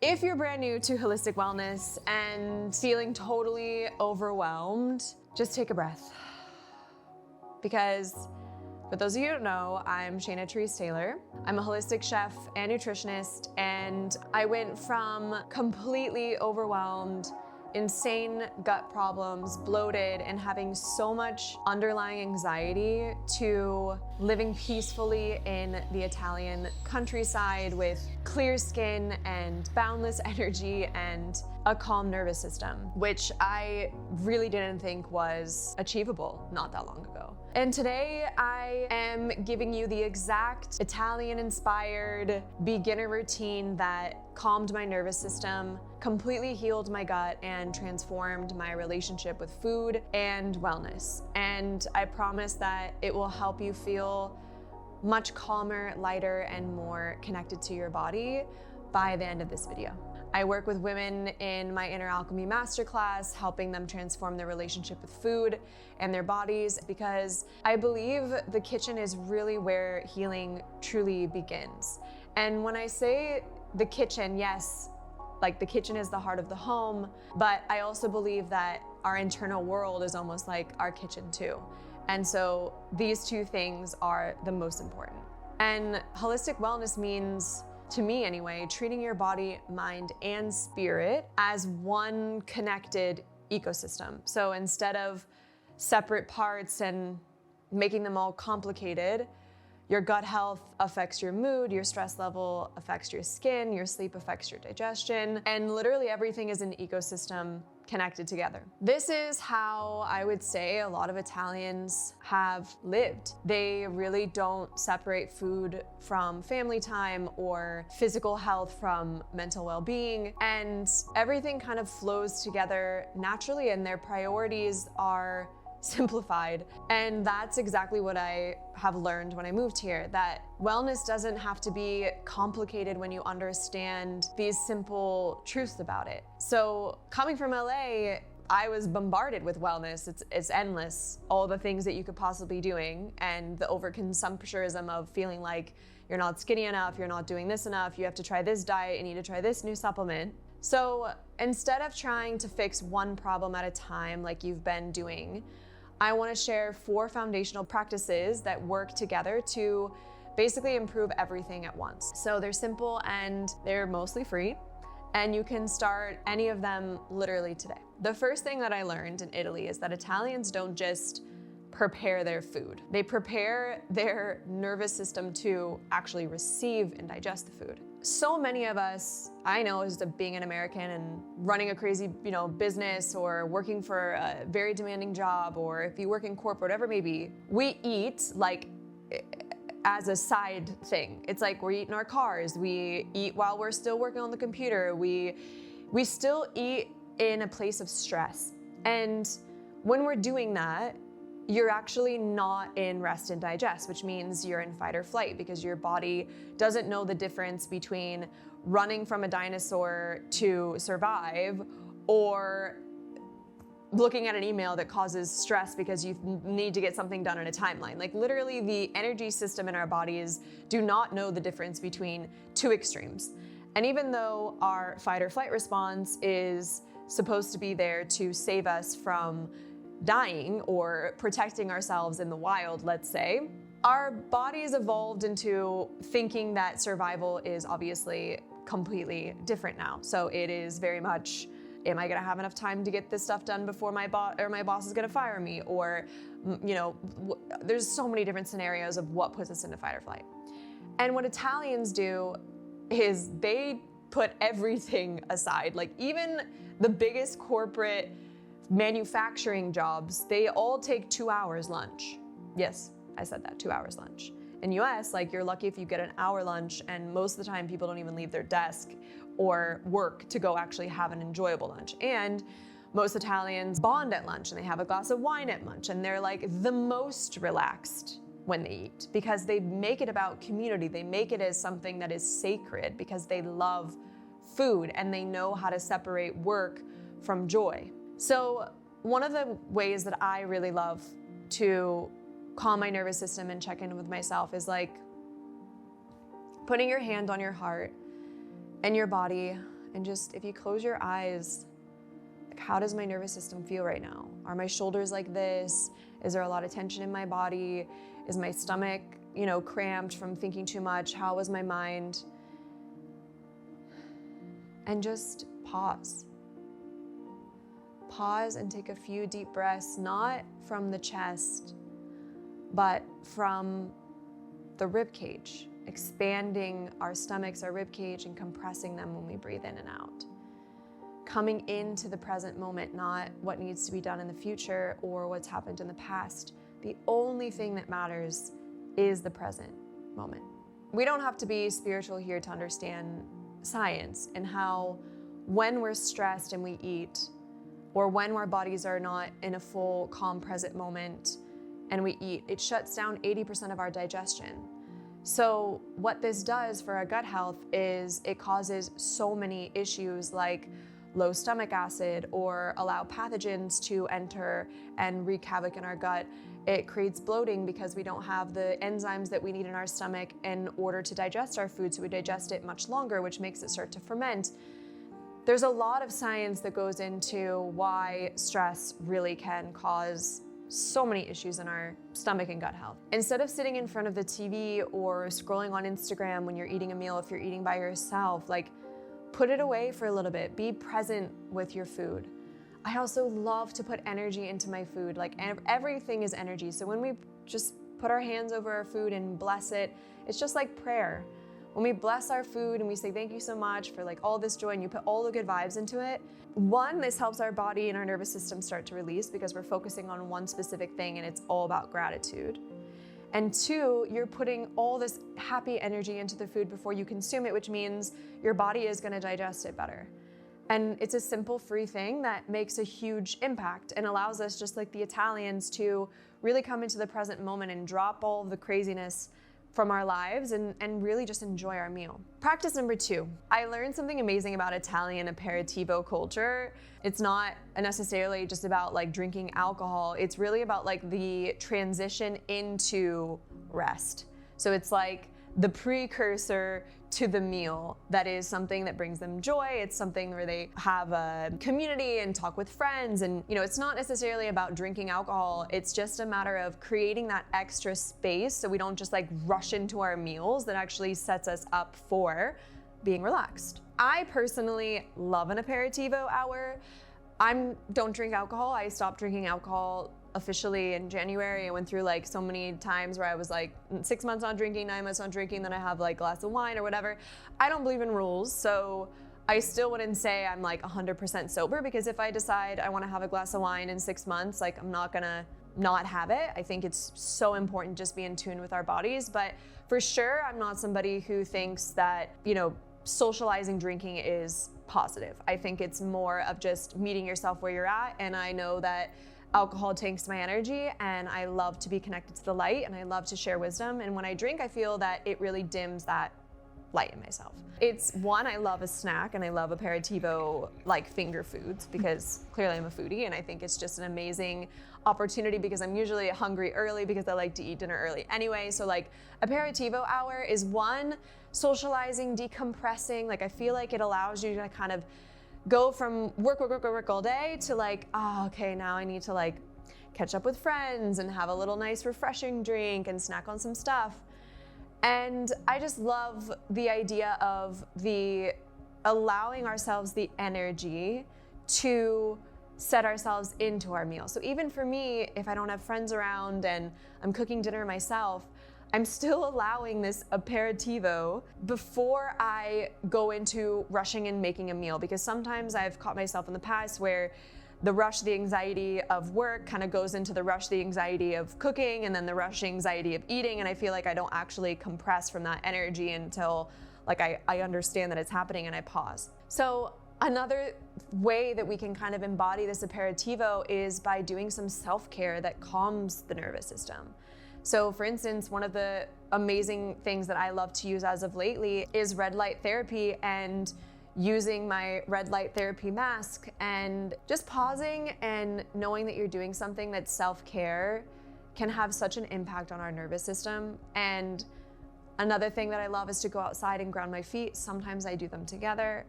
If you're brand new to holistic wellness and feeling totally overwhelmed, just take a breath. Because for those of you who don't know, I'm Shayna Therese Taylor. I'm a holistic chef and nutritionist, and I went from completely overwhelmed, insane gut problems, bloated, and having so much underlying anxiety to living peacefully in the Italian countryside with clear skin and boundless energy and a calm nervous system, which I really didn't think was achievable not that long ago. And today I am giving you the exact Italian-inspired beginner routine that calmed my nervous system, completely healed my gut, and transformed my relationship with food and wellness. And I promise that it will help you feel much calmer, lighter, and more connected to your body by the end of this video. I work with women in my Inner Alchemy Masterclass, helping them transform their relationship with food and their bodies, because I believe the kitchen is really where healing truly begins. And when I say the kitchen, yes, like the kitchen is the heart of the home, but I also believe that our internal world is almost like our kitchen too. And so these two things are the most important. And holistic wellness means, to me anyway, treating your body, mind, and spirit as one connected ecosystem. So instead of separate parts and making them all complicated, your gut health affects your mood, your stress level affects your skin, your sleep affects your digestion, and literally everything is an ecosystem connected together. This is how I would say a lot of Italians have lived. They really don't separate food from family time or physical health from mental well-being, and everything kind of flows together naturally, and their priorities are simplified. And that's exactly what I have learned when I moved here, that wellness doesn't have to be complicated when you understand these simple truths about it. So coming from LA, I was bombarded with wellness. It's endless, all the things that you could possibly be doing, and the overconsumptionism of feeling like you're not skinny enough, you're not doing this enough, you have to try this diet, you need to try this new supplement. So instead of trying to fix one problem at a time like you've been doing, I want to share 4 foundational practices that work together to basically improve everything at once. So they're simple and they're mostly free, and you can start any of them literally today. The first thing that I learned in Italy is that Italians don't just prepare their food. They prepare their nervous system to actually receive and digest the food. So many of us, I know, as being an American and running a crazy, business or working for a very demanding job, or if you work in corporate, whatever it may be, we eat like as a side thing. It's like we're eating our cars, we eat while we're still working on the computer, we still eat in a place of stress. And when we're doing that, you're actually not in rest and digest, which means you're in fight or flight, because your body doesn't know the difference between running from a dinosaur to survive or looking at an email that causes stress because you need to get something done on a timeline. Like literally the energy system in our bodies do not know the difference between two extremes. And even though our fight or flight response is supposed to be there to save us from dying or protecting ourselves in the wild, let's say, our bodies evolved into thinking that survival is obviously completely different now. So it is very much, am I gonna have enough time to get this stuff done before my boss is gonna fire me? Or, there's so many different scenarios of what puts us into fight or flight. And what Italians do is they put everything aside. Like even the biggest corporate manufacturing jobs, they all take 2 hours lunch. Yes, I said that, 2 hours lunch. In US, like you're lucky if you get an hour lunch, and most of the time people don't even leave their desk or work to go actually have an enjoyable lunch. And most Italians bond at lunch and they have a glass of wine at lunch, and they're like the most relaxed when they eat because they make it about community. They make it as something that is sacred because they love food and they know how to separate work from joy. So one of the ways that I really love to calm my nervous system and check in with myself is like putting your hand on your heart and your body And just, if you close your eyes, like, how does my nervous system feel right now? Are my shoulders like this? Is there a lot of tension in my body? Is my stomach, cramped from thinking too much? How is my mind? And just pause. Pause and take a few deep breaths, not from the chest, but from the rib cage, expanding our stomachs, our rib cage, and compressing them when we breathe in and out. Coming into the present moment, not what needs to be done in the future or what's happened in the past. The only thing that matters is the present moment. We don't have to be spiritual here to understand science and how when we're stressed and we eat, or when our bodies are not in a full, calm, present moment and we eat, it shuts down 80% of our digestion. So what this does for our gut health is it causes so many issues like low stomach acid, or allow pathogens to enter and wreak havoc in our gut. It creates bloating because we don't have the enzymes that we need in our stomach in order to digest our food, so we digest it much longer, which makes it start to ferment. There's a lot of science that goes into why stress really can cause so many issues in our stomach and gut health. Instead of sitting in front of the TV or scrolling on Instagram when you're eating a meal, if you're eating by yourself, put it away for a little bit. Be present with your food. I also love to put energy into my food. Everything is energy. So when we just put our hands over our food and bless it, it's just like prayer. When we bless our food and we say thank you so much for all this joy, and you put all the good vibes into it, one, this helps our body and our nervous system start to release because we're focusing on one specific thing and it's all about gratitude. And two, you're putting all this happy energy into the food before you consume it, which means your body is going to digest it better. And it's a simple, free thing that makes a huge impact and allows us, just like the Italians, to really come into the present moment and drop all of the craziness from our lives and really just enjoy our meal. Practice number 2. I learned something amazing about Italian aperitivo culture. It's not necessarily just about drinking alcohol. It's really about the transition into rest. So it's the precursor to the meal. That is something that brings them joy. It's something where they have a community and talk with friends. And it's not necessarily about drinking alcohol. It's just a matter of creating that extra space so we don't just rush into our meals. That actually sets us up for being relaxed. I personally love an aperitivo hour. I don't drink alcohol. I stopped drinking alcohol officially in January. I went through so many times where I was 6 months not drinking, 9 months not drinking, then I have a glass of wine or whatever. I don't believe in rules, so I still wouldn't say I'm 100% sober, because if I decide I want to have a glass of wine in 6 months, I'm not gonna not have it. I think it's so important to just be in tune with our bodies. But for sure, I'm not somebody who thinks that, socializing drinking is positive. I think it's more of just meeting yourself where you're at, and I know that alcohol tanks my energy, and I love to be connected to the light, and I love to share wisdom. And when I drink, I feel that it really dims that light in myself. It's one, I love a snack, and I love aperitivo finger foods, because clearly I'm a foodie, and I think it's just an amazing opportunity because I'm usually hungry early because I like to eat dinner early anyway. So aperitivo hour is one, socializing, decompressing. I feel it allows you to kind of go from work all day to okay, now I need to catch up with friends and have a little nice refreshing drink and snack on some stuff. And I just love the idea of allowing ourselves the energy to set ourselves into our meal. So even for me, if I don't have friends around and I'm cooking dinner myself, I'm still allowing this aperitivo before I go into rushing and making a meal, because sometimes I've caught myself in the past where the rush, the anxiety of work kind of goes into the rush, the anxiety of cooking, and then the rush, anxiety of eating, and I feel I don't actually compress from that energy until I understand that it's happening and I pause. So another way that we can kind of embody this aperitivo is by doing some self-care that calms the nervous system. So for instance, one of the amazing things that I love to use as of lately is red light therapy, and using my red light therapy mask and just pausing and knowing that you're doing something that's self-care can have such an impact on our nervous system. And another thing that I love is to go outside and ground my feet. Sometimes I do them together.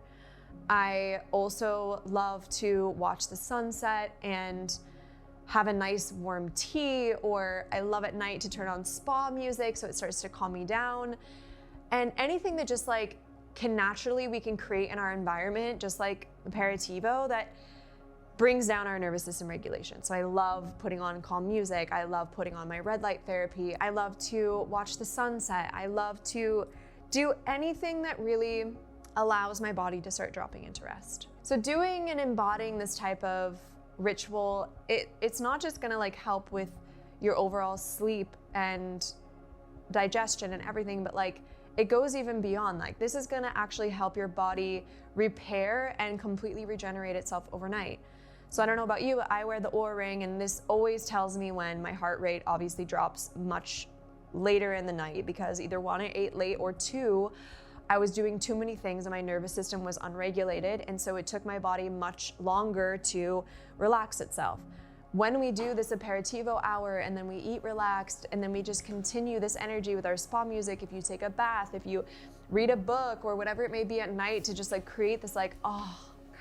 I also love to watch the sunset and have a nice warm tea, or I love at night to turn on spa music so it starts to calm me down. And anything that just like we can create in our environment, just like aperitivo, that brings down our nervous system regulation. So I love putting on calm music. I love putting on my red light therapy. I love to watch the sunset. I love to do anything that really allows my body to start dropping into rest. So doing and embodying this type of ritual, it's not just gonna like help with your overall sleep and digestion and everything, but like it goes even beyond. Like this is gonna actually help your body repair and completely regenerate itself overnight. So I don't know about you, but I wear the Oura ring, and this always tells me when my heart rate obviously drops much later in the night, because either one, I ate late, or two, I was doing too many things and my nervous system was unregulated, and so it took my body much longer to relax itself. When we do this aperitivo hour and then we eat relaxed and then we just continue this energy with our spa music, if you take a bath, if you read a book or whatever it may be at night, to just like create this like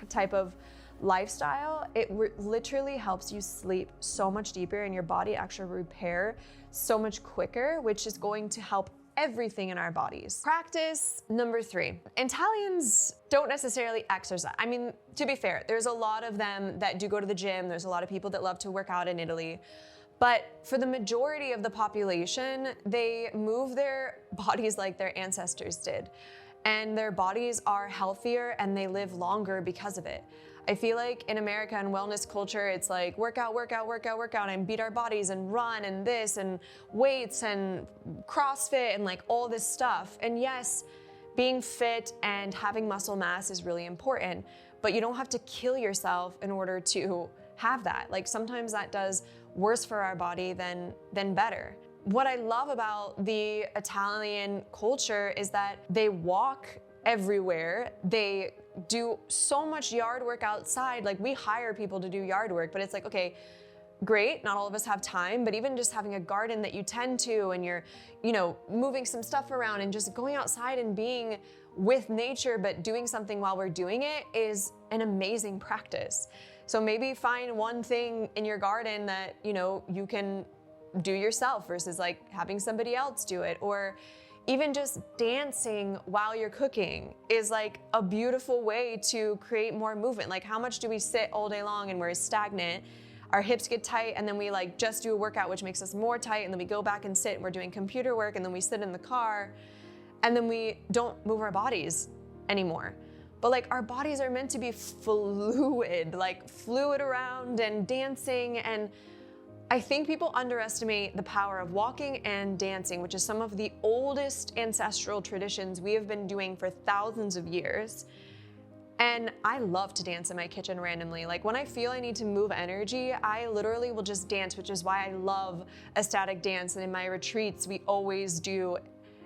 type of lifestyle, it literally helps you sleep so much deeper and your body actually repair so much quicker, which is going to help everything in our bodies. Practice number 3. Italians don't necessarily exercise. I mean, to be fair, there's a lot of them that do go to the gym. There's a lot of people that love to work out in Italy. But for the majority of the population, they move their bodies like their ancestors did. And their bodies are healthier and they live longer because of it. I feel like in America and wellness culture, it's like work out, and beat our bodies and run and this and weights and CrossFit and like all this stuff. And yes, being fit and having muscle mass is really important, but you don't have to kill yourself in order to have that. Like sometimes that does worse for our body than better. What I love about the Italian culture is that they walk everywhere. They do so much yard work outside. Like we hire people to do yard work, but it's like, okay, great, not all of us have time, but even just having a garden that you tend to and you're, moving some stuff around and just going outside and being with nature, but doing something while we're doing it is an amazing practice. So maybe find one thing in your garden that, you can do yourself versus like having somebody else do it, or even just dancing while you're cooking is like a beautiful way to create more movement. Like how much do we sit all day long and we're stagnant? Our hips get tight and then we like just do a workout which makes us more tight, and then we go back and sit and we're doing computer work, and then we sit in the car and then we don't move our bodies anymore. But like our bodies are meant to be fluid, like fluid around and dancing. And I think people underestimate the power of walking and dancing, which is some of the oldest ancestral traditions we have been doing for thousands of years. And I love to dance in my kitchen randomly. Like when I feel I need to move energy, I literally will just dance, which is why I love ecstatic dance. And in my retreats, we always do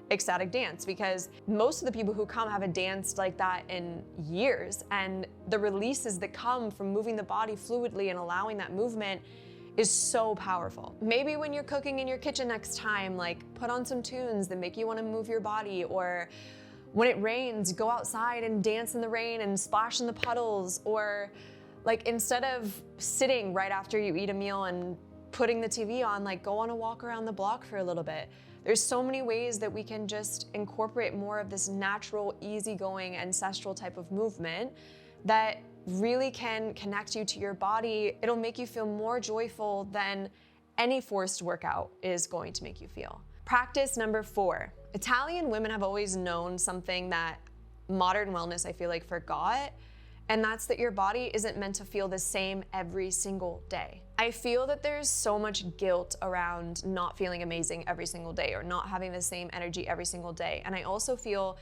ecstatic dance, because most of the people who come haven't danced like that in years. And the releases that come from moving the body fluidly and allowing that movement is so powerful. Maybe when you're cooking in your kitchen next time, like put on some tunes that make you want to move your body, or when it rains, go outside and dance in the rain and splash in the puddles, or like instead of sitting right after you eat a meal and putting the TV on, like go on a walk around the block for a little bit. There's so many ways that we can just incorporate more of this natural, easygoing, ancestral type of movement that really can connect you to your body. It'll make you feel more joyful than any forced workout is going to make you feel. Practice number 4. Italian women have always known something that modern wellness, I feel like, forgot, and that's that your body isn't meant to feel the same every single day. I feel that there's so much guilt around not feeling amazing every single day or not having the same energy every single day. And I also feel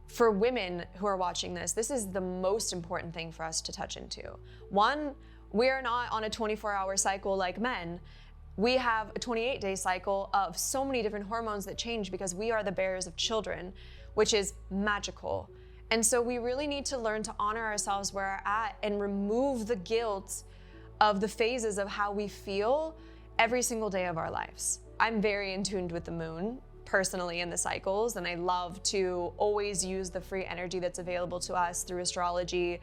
for women who are watching this, this is the most important thing for us to touch into. One, we are not on a 24-hour cycle like men. We have a 28-day cycle of so many different hormones that change because we are the bearers of children, which is magical. And so we really need to learn to honor ourselves where we're at and remove the guilt of the phases of how we feel every single day of our lives. I'm very in tune with the moon, personally in the cycles, and I love to always use the free energy that's available to us through astrology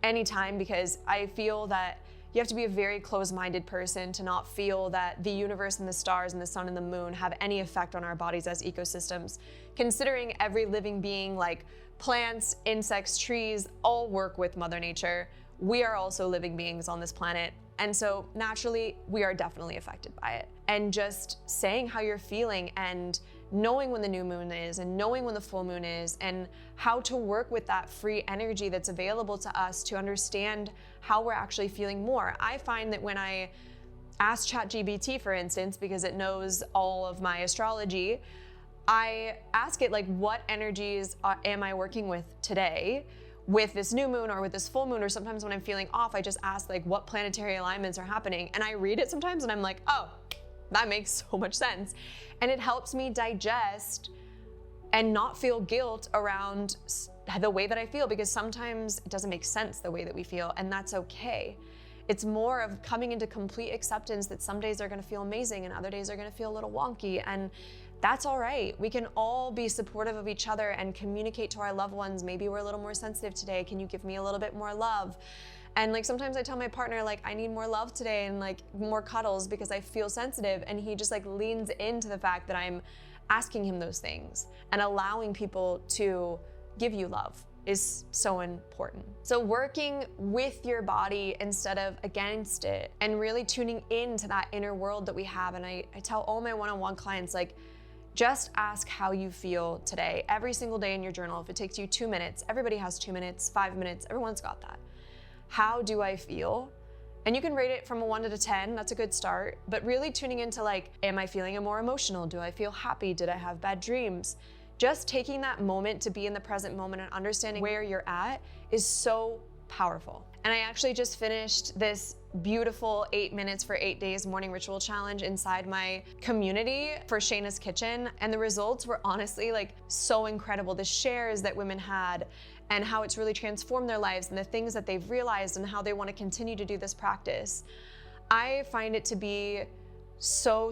anytime, because I feel that you have to be a very closed-minded person to not feel that the universe and the stars and the sun and the moon have any effect on our bodies as ecosystems. Considering every living being, like plants, insects, trees, all work with Mother Nature, we are also living beings on this planet. And so naturally, we are definitely affected by it. And just saying how you're feeling and knowing when the new moon is and knowing when the full moon is and how to work with that free energy that's available to us to understand how we're actually feeling more. I find that when I ask ChatGPT, for instance, because it knows all of my astrology, I ask it like, what energies am I working with today with this new moon or with this full moon? Or sometimes when I'm feeling off, I just ask like, what planetary alignments are happening? And I read it sometimes and I'm like, oh, that makes so much sense. And it helps me digest and not feel guilt around the way that I feel, because sometimes it doesn't make sense the way that we feel, and that's okay. It's more of coming into complete acceptance that some days are gonna feel amazing and other days are gonna feel a little wonky, and that's all right. We can all be supportive of each other and communicate to our loved ones, maybe we're a little more sensitive today, can you give me a little bit more love? And like sometimes I tell my partner, like, I need more love today and like more cuddles because I feel sensitive, and he just like leans into the fact that I'm asking him those things. And allowing people to give you love is so important. So working with your body instead of against it, and really tuning into that inner world that we have. And I tell all my one-on-one clients, like, just ask how you feel today, every single day in your journal. If it takes you 2 minutes, everybody has 2 minutes, 5 minutes, everyone's got that. How do I feel? And you can rate it from a 1 to 10, that's a good start, but really tuning into like, am I feeling more emotional? Do I feel happy? Did I have bad dreams? Just taking that moment to be in the present moment and understanding where you're at is so powerful. And I actually just finished this beautiful 8 minutes for 8 days morning ritual challenge inside my community for Shayna's Kitchen. And the results were honestly like so incredible. The shares that women had and how it's really transformed their lives and the things that they've realized and how they want to continue to do this practice. I find it to be so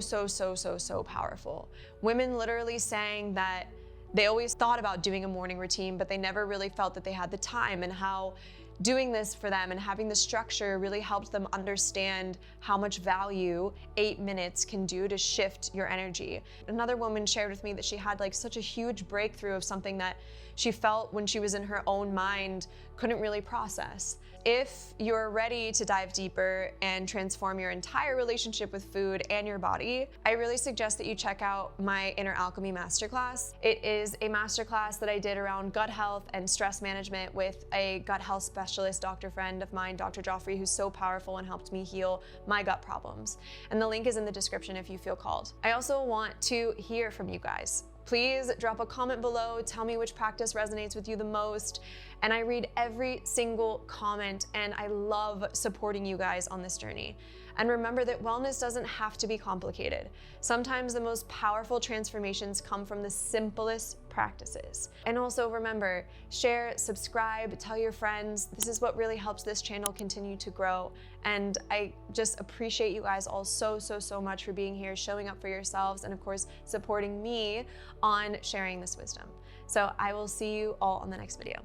powerful. Women literally saying that they always thought about doing a morning routine, but they never really felt that they had the time, and how doing this for them and having the structure really helped them understand how much value 8 minutes can do to shift your energy. Another woman shared with me that she had like such a huge breakthrough of something that she felt when she was in her own mind couldn't really process. If you're ready to dive deeper and transform your entire relationship with food and your body, I really suggest that you check out my Inner Alchemy Masterclass. It is a masterclass that I did around gut health and stress management with a gut health specialist, doctor friend of mine, Dr. Joffrey, who's so powerful and helped me heal my gut problems. And the link is in the description if you feel called. I also want to hear from you guys. Please drop a comment below, tell me which practice resonates with you the most. And I read every single comment, and I love supporting you guys on this journey. And remember that wellness doesn't have to be complicated. Sometimes the most powerful transformations come from the simplest practices. And also remember, share, subscribe, tell your friends. This is what really helps this channel continue to grow. And I just appreciate you guys all so much for being here, showing up for yourselves, and of course, supporting me on sharing this wisdom. So I will see you all on the next video.